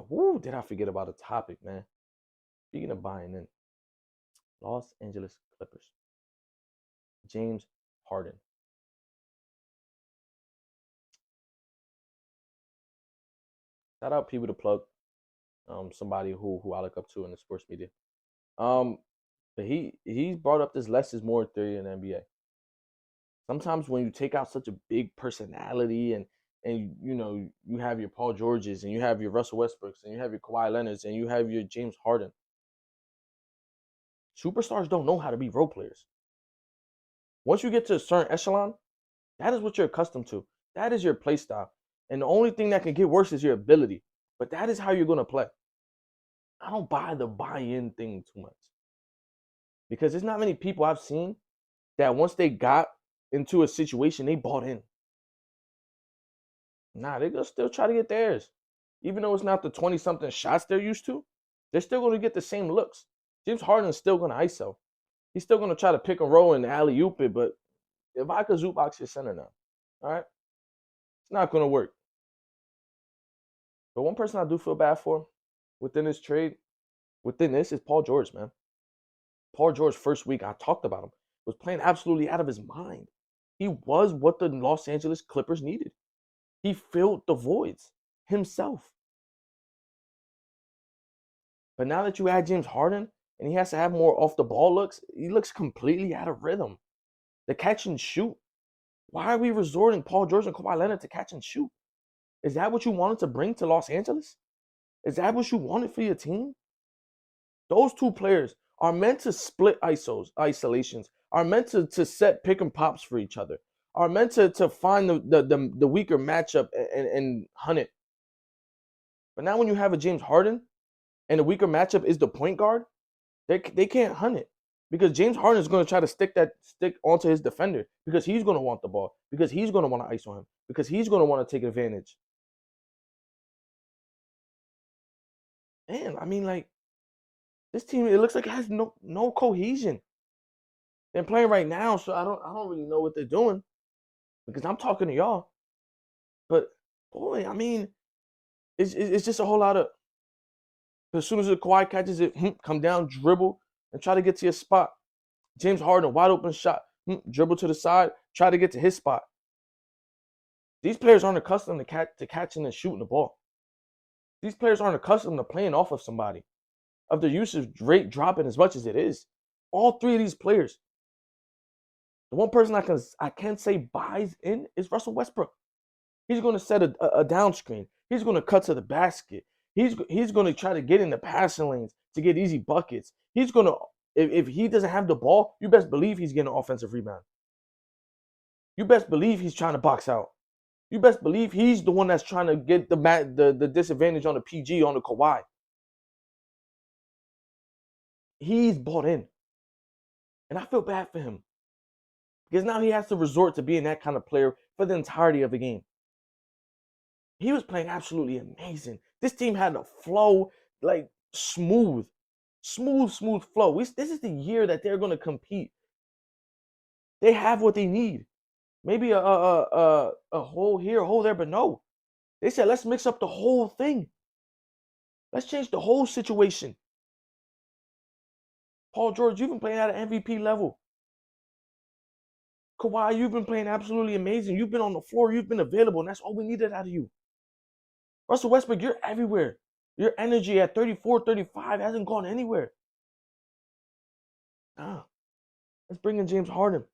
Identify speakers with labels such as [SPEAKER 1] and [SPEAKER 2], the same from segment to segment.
[SPEAKER 1] Woo, did I forget about a topic, man? Speaking of buying in, Los Angeles Clippers, James Harden. Shout out people to plug. Somebody who I look up to in the sports media. Um, but he's brought up this less is more theory in the NBA. Sometimes when you take out such a big personality and you have your Paul Georges and you have your Russell Westbrooks and you have your Kawhi Leonards and you have your James Harden, superstars don't know how to be role players. Once you get to a certain echelon, that is what you're accustomed to. That is your play style. And the only thing that can get worse is your ability. But that is how you're going to play. I don't buy the buy-in thing too much. Because there's not many people I've seen that once they got into a situation, they bought in. Nah, they're going to still try to get theirs. Even though it's not the 20-something shots they're used to, they're still going to get the same looks. James Harden's still going to ISO. He's still going to try to pick and roll and alley-oop it, but if I could box your center now, all right? It's not going to work. But one person I do feel bad for within this trade, within this, is Paul George, man. Paul George, first week I talked about him, was playing absolutely out of his mind. He was what the Los Angeles Clippers needed. He filled the voids himself. But now that you add James Harden and he has to have more off the ball looks, he looks completely out of rhythm. The catch and shoot. Why are we resorting Paul George and Kawhi Leonard to catch and shoot? Is that what you wanted to bring to Los Angeles? Is that what you wanted for your team? Those two players are meant to split isolations, are meant to set pick and pops for each other, are meant to find the weaker matchup and hunt it. But now when you have a James Harden and the weaker matchup is the point guard, they can't hunt it. Because James Harden is going to try to stick onto his defender because he's going to want the ball, because he's going to want to ice on him, because he's going to want to take advantage. Man, I mean, like, this team, it looks like it has no cohesion. They're playing right now, so I don't really know what they're doing because I'm talking to y'all. But boy, I mean, it's just a whole lot of. As soon as the Kawhi catches it, come down, dribble, and try to get to your spot. James Harden, wide open shot, dribble to the side, try to get to his spot. These players aren't accustomed to catching and shooting the ball. These players aren't accustomed to playing off of somebody, of their usage rate dropping as much as it is. All three of these players. The one person I can say buys in is Russell Westbrook. He's going to set a down screen. He's going to cut to the basket. He's going to try to get in the passing lanes to get easy buckets. He's going to, if he doesn't have the ball, you best believe he's getting an offensive rebound. You best believe he's trying to box out. You best believe he's the one that's trying to get the disadvantage on the PG, on the Kawhi. He's bought in. And I feel bad for him. Because now he has to resort to being that kind of player for the entirety of the game. He was playing absolutely amazing. This team had a flow, like smooth flow. This is the year that they're going to compete. They have what they need. Maybe a hole here, a hole there, but no. They said, let's mix up the whole thing. Let's change the whole situation. Paul George, you've been playing at an MVP level. Kawhi, you've been playing absolutely amazing. You've been on the floor. You've been available, and that's all we needed out of you. Russell Westbrook, you're everywhere. Your energy at 34, 35 hasn't gone anywhere. Let's bring in James Harden.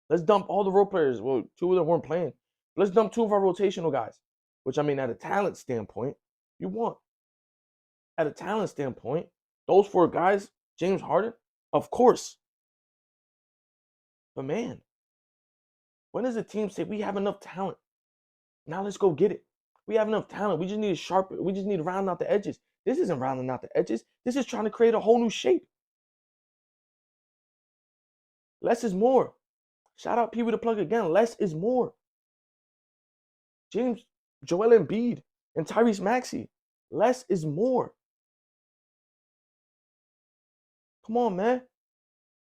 [SPEAKER 1] Let's dump all the role players. Well, two of them weren't playing. Let's dump two of our rotational guys, which I mean, at a talent standpoint, you want. At a talent standpoint, those four guys, James Harden, of course. But man, when does a team say we have enough talent? Now let's go get it. We have enough talent. We just need to sharpen. We just need to round out the edges. This isn't rounding out the edges. This is trying to create a whole new shape. Less is more. Shout out people to plug again. Less is more. Joel Embiid, and Tyrese Maxey. Less is more. Come on, man.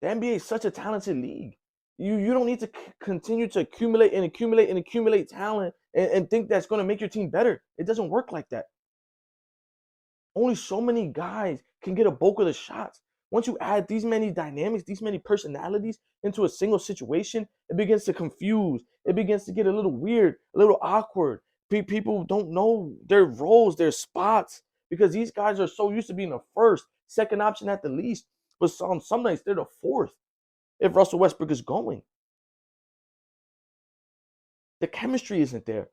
[SPEAKER 1] The NBA is such a talented league. You don't need to continue to accumulate talent and think that's going to make your team better. It doesn't work like that. Only so many guys can get a bulk of the shots. Once you add these many dynamics, these many personalities into a single situation, it begins to confuse. It begins to get a little weird, a little awkward. People don't know their roles, their spots, because these guys are so used to being the first, second option at the least. But on some nights, they're the fourth if Russell Westbrook is going. The chemistry isn't there.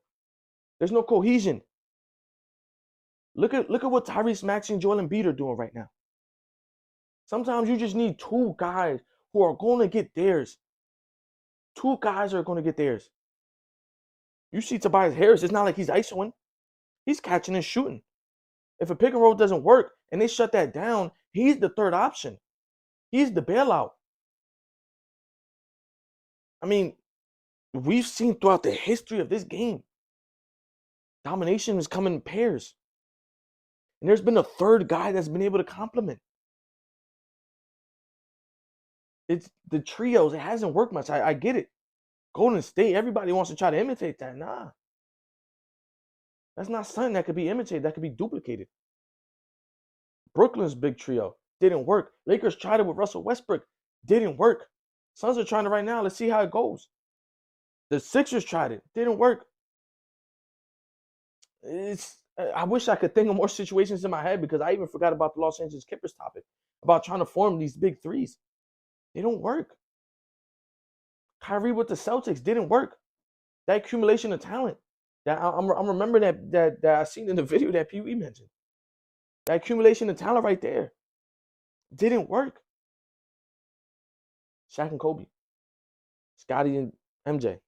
[SPEAKER 1] There's no cohesion. Look at what Tyrese Maxey and Joel Embiid are doing right now. Sometimes you just need two guys who are going to get theirs. Two guys are going to get theirs. You see Tobias Harris, it's not like he's isoing. He's catching and shooting. If a pick and roll doesn't work and they shut that down, he's the third option. He's the bailout. I mean, we've seen throughout the history of this game, domination has come in pairs. And there's been a third guy that's been able to complement. It's the trios. It hasn't worked much. I get it. Golden State, everybody wants to try to imitate that. Nah. That's not something that could be imitated. That could be duplicated. Brooklyn's big trio didn't work. Lakers tried it with Russell Westbrook. Didn't work. Suns are trying it right now. Let's see how it goes. The Sixers tried it. Didn't work. I wish I could think of more situations in my head because I even forgot about the Los Angeles Clippers topic about trying to form these big threes. They don't work. Kyrie with the Celtics didn't work. That accumulation of talent. That I'm remembering that I seen in the video that Pee Wee mentioned. That accumulation of talent right there didn't work. Shaq and Kobe, Scottie and MJ,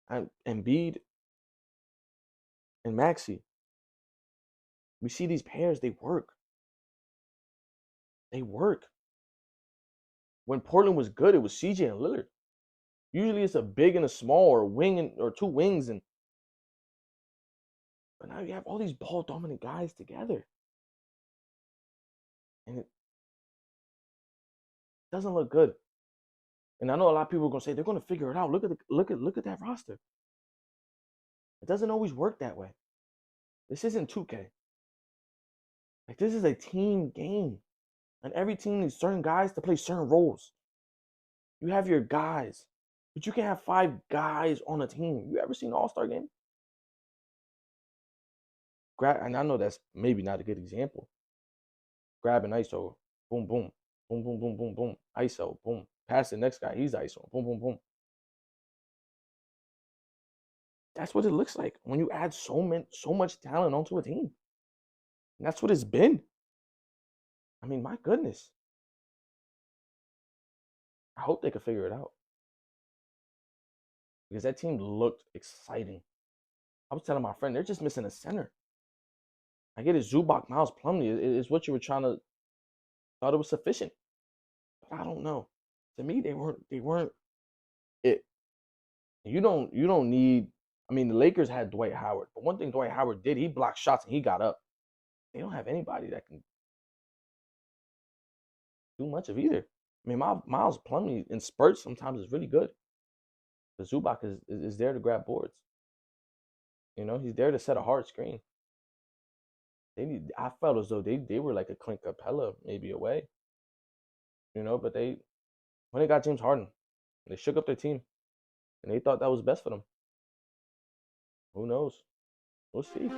[SPEAKER 1] and Embiid and Maxey. We see these pairs, they work. They work. When Portland was good, it was CJ and Lillard. Usually it's a big and a small or wing or two wings, but now you have all these ball dominant guys together. And it doesn't look good. And I know a lot of people are gonna say they're gonna figure it out. Look at that roster. It doesn't always work that way. This isn't 2K. Like this is a team game. And every team needs certain guys to play certain roles. You have your guys, but you can have 5 guys on a team. You ever seen an All-Star game? And I know that's maybe not a good example. Grab an ISO, boom, boom, boom, boom, boom, boom, boom, ISO, boom. Pass the next guy, he's ISO, boom, boom, boom. That's what it looks like when you add so much talent onto a team. And that's what it's been. I mean, my goodness. I hope they could figure it out. Because that team looked exciting. I was telling my friend, they're just missing a center. I get it, Zubac, Miles Plumlee is what you were thought it was sufficient. But I don't know. To me, they weren't it. You don't need, I mean, the Lakers had Dwight Howard. But one thing Dwight Howard did, he blocked shots and he got up. They don't have anybody that can do much of either. I mean, Miles Plumlee in spurts sometimes is really good. The Zubac is there to grab boards. You know, he's there to set a hard screen. I felt as though they were like a Clint Capella maybe away. You know, but when they got James Harden, they shook up their team. And they thought that was best for them. Who knows? We'll see.